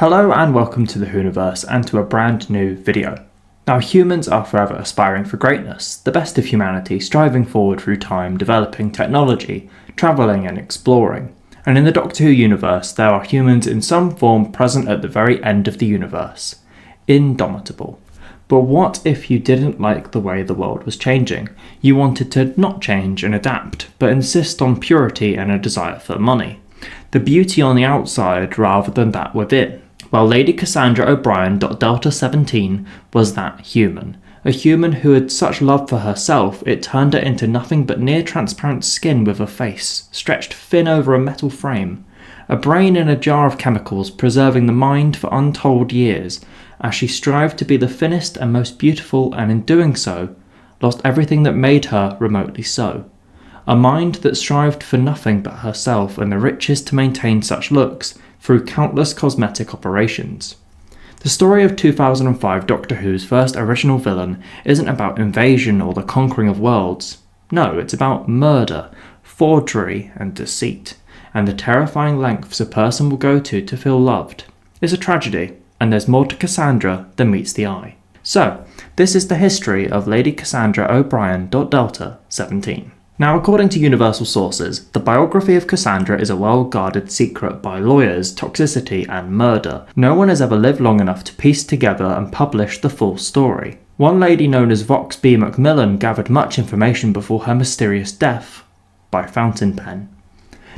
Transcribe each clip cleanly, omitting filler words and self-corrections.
Hello and welcome to the Hooniverse and to a brand new video. Now, humans are forever aspiring for greatness, the best of humanity striving forward through time, developing technology, travelling and exploring. And in the Doctor Who universe, there are humans in some form present at the very end of the universe. Indomitable. But what if you didn't like the way the world was changing? You wanted to not change and adapt, but insist on purity and a desire for money. The beauty on the outside rather than that within. Well, Lady Cassandra O'Brien Delta 17 was that human. A human who had such love for herself it turned her into nothing but near transparent skin with a face, stretched thin over a metal frame. A brain in a jar of chemicals preserving the mind for untold years, as she strived to be the thinnest and most beautiful and in doing so, lost everything that made her remotely so. A mind that strived for nothing but herself and the riches to maintain such looks through countless cosmetic operations. The story of 2005 Doctor Who's first original villain isn't about invasion or the conquering of worlds. No, it's about murder, forgery and deceit, and the terrifying lengths a person will go to feel loved. It's a tragedy, and there's more to Cassandra than meets the eye. So, this is the history of Lady Cassandra O'Brien Delta 17. Now, according to universal sources, the biography of Cassandra is a well-guarded secret by lawyers, toxicity and murder. No one has ever lived long enough to piece together and publish the full story. One lady known as Vox B. Macmillan gathered much information before her mysterious death by fountain pen.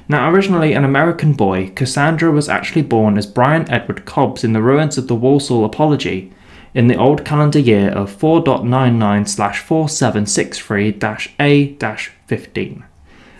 Now, originally an American boy, Cassandra was actually born as Brian Edward Cobbs in the ruins of the Walsall Apology in the old calendar year of 4.99/4763-A-15.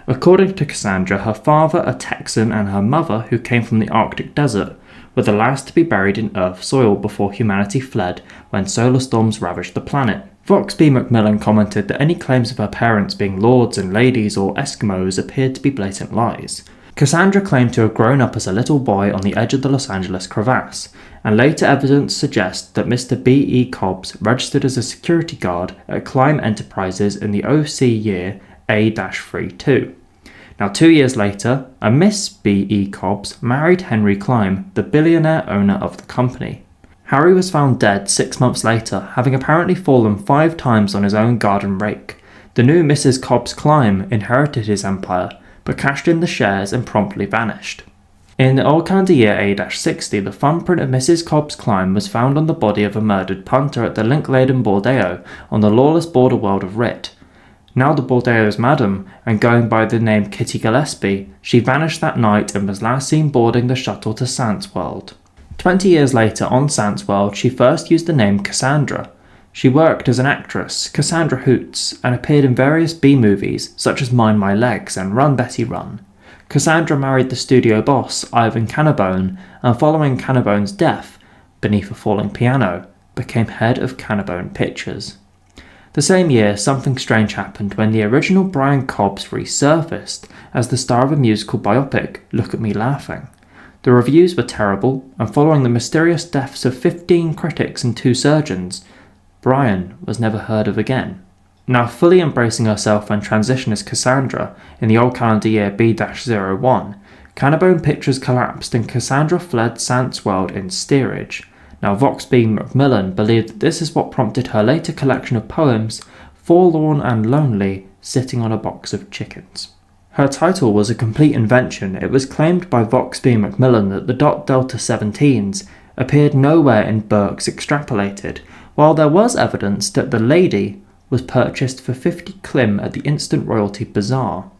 According to Cassandra, her father, a Texan, and her mother, who came from the Arctic desert, were the last to be buried in Earth soil before humanity fled when solar storms ravaged the planet. Vox B. Macmillan commented that any claims of her parents being lords and ladies or Eskimos appeared to be blatant lies. Cassandra claimed to have grown up as a little boy on the edge of the Los Angeles crevasse, and later evidence suggests that Mr. B. E. Cobbs registered as a security guard at Climb Enterprises in the OC year A-32. Now, 2 years later, a Miss B. E. Cobbs married Henry Climb, the billionaire owner of the company. Harry was found dead 6 months later, having apparently fallen 5 times on his own garden rake. The new Mrs. Cobbs Climb inherited his empire, but cashed in the shares and promptly vanished. In the old calendar year A-60, the thumbprint of Mrs. Cobbs Climb was found on the body of a murdered punter at the Linkladen Bordello on the lawless border world of Rit. Now the Bordello's madam, and going by the name Kitty Gillespie, she vanished that night and was last seen boarding the shuttle to Sant's World. 20 years later on Sant's World, she first used the name Cassandra. She worked as an actress, Cassandra Hoots, and appeared in various B-movies such as Mind My Legs and Run Betty Run. Cassandra married the studio boss, Ivan Cannabone, and following Cannabone's death, beneath a falling piano, became head of Cannabone Pictures. The same year, something strange happened when the original Brian Cobbs resurfaced as the star of a musical biopic, Look at Me Laughing. The reviews were terrible, and following the mysterious deaths of 15 critics and 2 surgeons, Brian was never heard of again. Now fully embracing herself and transition as Cassandra in the old calendar year B-01, Cannabone Pictures collapsed and Cassandra fled Sant's World in steerage. Now Vox B. Macmillan believed that this is what prompted her later collection of poems, Forlorn and Lonely, Sitting on a Box of Chickens. Her title was a complete invention. It was claimed by Vox B. Macmillan that the Delta 17s appeared nowhere in Burke's Extrapolated, while there was evidence that the lady was purchased for 50 Klim at the Instant Royalty Bazaar.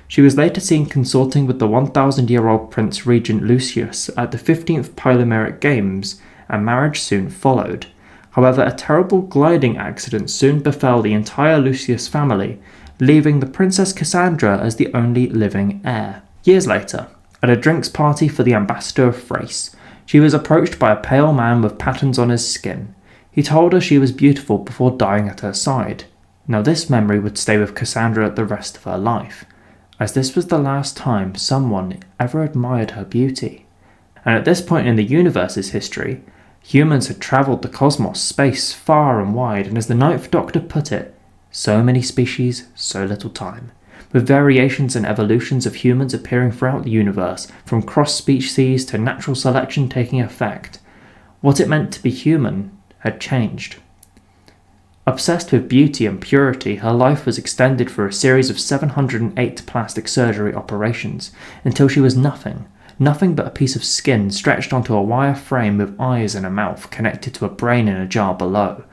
She was later seen consorting with the 1,000-year-old Prince Regent Lucius at the 15th Pylomeric Games, and marriage soon followed. However, a terrible gliding accident soon befell the entire Lucius family, leaving the Princess Cassandra as the only living heir. Years later, at a drinks party for the ambassador of Thrace, she was approached by a pale man with patterns on his skin. He told her she was beautiful before dying at her side. Now this memory would stay with Cassandra the rest of her life, as this was the last time someone ever admired her beauty. And at this point in the universe's history, humans had travelled the cosmos, space, far and wide, and as the Ninth Doctor put it, so many species, so little time. with variations and evolutions of humans appearing throughout the universe, from cross-species to natural selection taking effect. What it meant to be human had changed. Obsessed with beauty and purity, her life was extended through a series of 708 plastic surgery operations, until she was nothing but a piece of skin stretched onto a wire frame with eyes and a mouth connected to a brain in a jar below.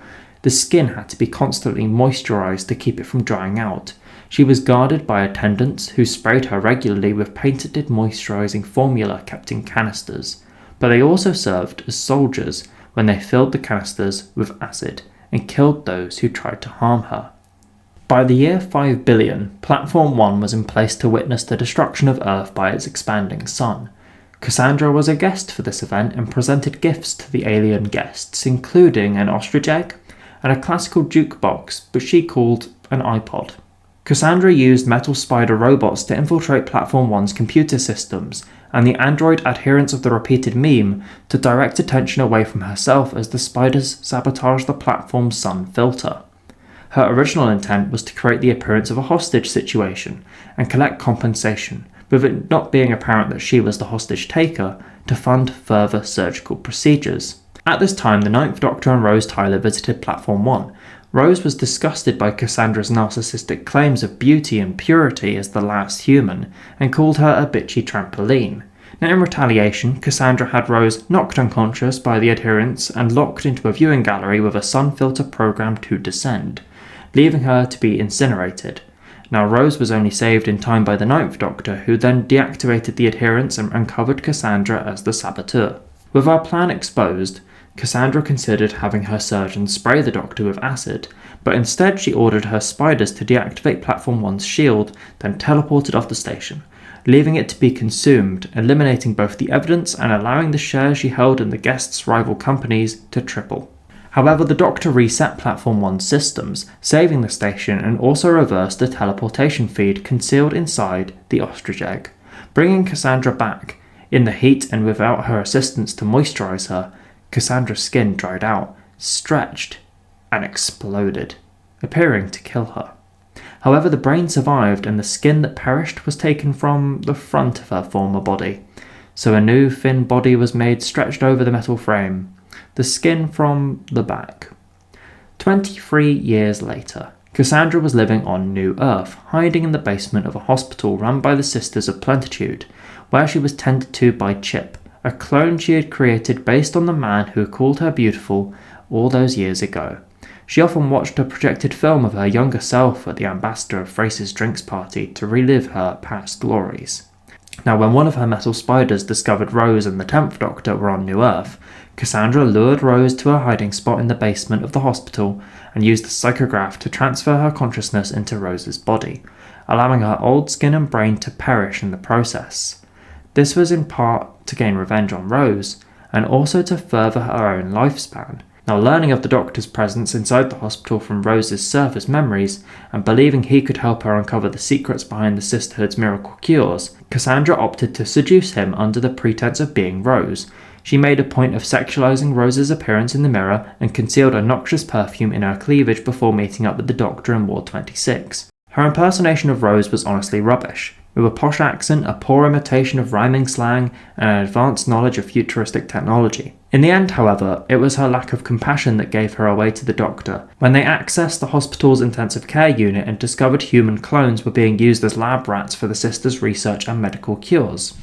The skin had to be constantly moisturized to keep it from drying out. She was guarded by attendants who sprayed her regularly with patented moisturizing formula kept in canisters, but they also served as soldiers when they filled the canisters with acid and killed those who tried to harm her. By the year 5 billion, Platform 1 was in place to witness the destruction of Earth by its expanding sun. Cassandra was a guest for this event and presented gifts to the alien guests, including an ostrich egg and a classical jukebox, which she called an iPod. Cassandra used metal spider robots to infiltrate Platform 1's computer systems, and the android adherents of the repeated meme to direct attention away from herself as the spiders sabotaged the platform's sun filter. Her original intent was to create the appearance of a hostage situation and collect compensation, with it not being apparent that she was the hostage taker, to fund further surgical procedures. At this time, the Ninth Doctor and Rose Tyler visited Platform 1. Rose was disgusted by Cassandra's narcissistic claims of beauty and purity as the last human, and called her a bitchy trampoline. Now, in retaliation, Cassandra had Rose knocked unconscious by the adherents and locked into a viewing gallery with a sun filter programmed to descend, leaving her to be incinerated. Now, Rose was only saved in time by the Ninth Doctor, who then deactivated the adherents and uncovered Cassandra as the saboteur. With our plan exposed, Cassandra considered having her surgeons spray the Doctor with acid, but instead she ordered her spiders to deactivate Platform 1's shield, then teleported off the station, leaving it to be consumed, eliminating both the evidence and allowing the shares she held in the guests' rival companies to triple. However, the Doctor reset Platform 1's systems, saving the station, and also reversed the teleportation feed concealed inside the ostrich egg, bringing Cassandra back. In the heat and without her assistance to moisturize her, Cassandra's skin dried out, stretched, and exploded, appearing to kill her. However, the brain survived, and the skin that perished was taken from the front of her former body, so a new thin body was made stretched over the metal frame, the skin from the back. 23 years later, Cassandra was living on New Earth, hiding in the basement of a hospital run by the Sisters of Plenitude, where she was tended to by Chip, a clone she had created based on the man who called her beautiful all those years ago. She often watched a projected film of her younger self at the ambassador of Fraser's drinks party to relive her past glories. Now, when one of her metal spiders discovered Rose and the 10th Doctor were on New Earth, Cassandra lured Rose to a hiding spot in the basement of the hospital and used the psychograph to transfer her consciousness into Rose's body, allowing her old skin and brain to perish in the process. This was in part to gain revenge on Rose, and also to further her own lifespan. Now, learning of the Doctor's presence inside the hospital from Rose's surface memories, and believing he could help her uncover the secrets behind the Sisterhood's miracle cures, Cassandra opted to seduce him under the pretense of being Rose. She made a point of sexualizing Rose's appearance in the mirror and concealed a noxious perfume in her cleavage before meeting up with the Doctor in Ward 26. Her impersonation of Rose was honestly rubbish, with a posh accent, a poor imitation of rhyming slang, and an advanced knowledge of futuristic technology. In the end, however, it was her lack of compassion that gave her away to the Doctor, when they accessed the hospital's intensive care unit and discovered human clones were being used as lab rats for the Sisters' research and medical cures.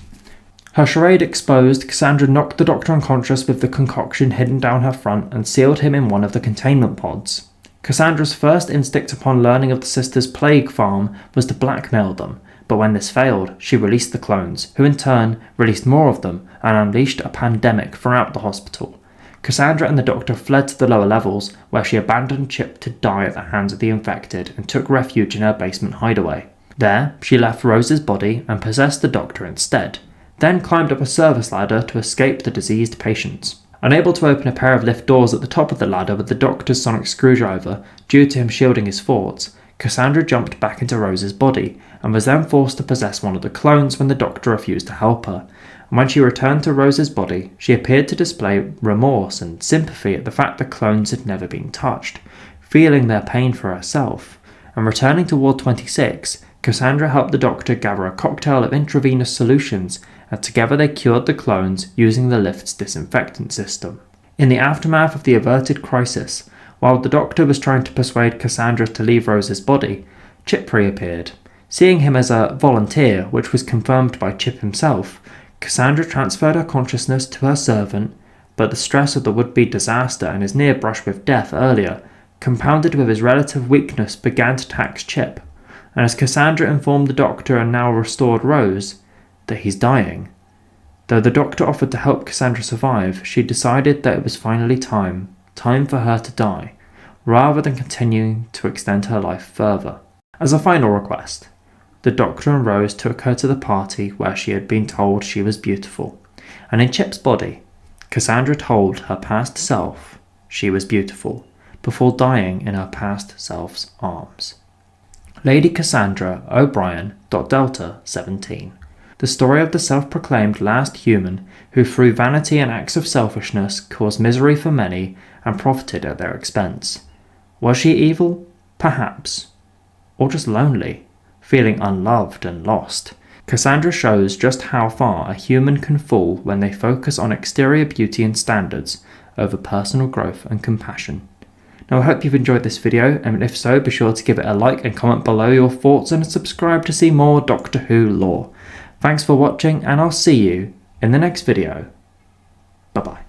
Her charade exposed, Cassandra knocked the Doctor unconscious with the concoction hidden down her front and sealed him in one of the containment pods. Cassandra's first instinct upon learning of the Sisters' plague farm was to blackmail them, but when this failed, she released the clones, who in turn released more of them and unleashed a pandemic throughout the hospital. Cassandra and the Doctor fled to the lower levels, where she abandoned Chip to die at the hands of the infected and took refuge in her basement hideaway. There, she left Rose's body and possessed the Doctor instead, then climbed up a service ladder to escape the diseased patients. Unable to open a pair of lift doors at the top of the ladder with the Doctor's sonic screwdriver, due to him shielding his forts, Cassandra jumped back into Rose's body, and was then forced to possess one of the clones when the Doctor refused to help her. And when she returned to Rose's body, she appeared to display remorse and sympathy at the fact the clones had never been touched, feeling their pain for herself. And returning to Ward 26, Cassandra helped the Doctor gather a cocktail of intravenous solutions, and together they cured the clones using the lift's disinfectant system. In the aftermath of the averted crisis, while the Doctor was trying to persuade Cassandra to leave Rose's body, Chip reappeared. Seeing him as a volunteer, which was confirmed by Chip himself, Cassandra transferred her consciousness to her servant, but the stress of the would-be disaster and his near brush with death earlier, compounded with his relative weakness, began to tax Chip, and as Cassandra informed the Doctor and now restored Rose that he's dying. Though the Doctor offered to help Cassandra survive, she decided that it was finally time for her to die, rather than continuing to extend her life further. As a final request, the Doctor and Rose took her to the party where she had been told she was beautiful, and in Chip's body, Cassandra told her past self she was beautiful, before dying in her past self's arms. Lady Cassandra O'Brien. Delta 17. The story of the self-proclaimed last human who through vanity and acts of selfishness caused misery for many and profited at their expense. Was she evil? Perhaps. Or just lonely, feeling unloved and lost. Cassandra shows just how far a human can fall when they focus on exterior beauty and standards over personal growth and compassion. Now I hope you've enjoyed this video, and if so, be sure to give it a like and comment below your thoughts and subscribe to see more Doctor Who lore. Thanks for watching, and I'll see you in the next video. Bye bye.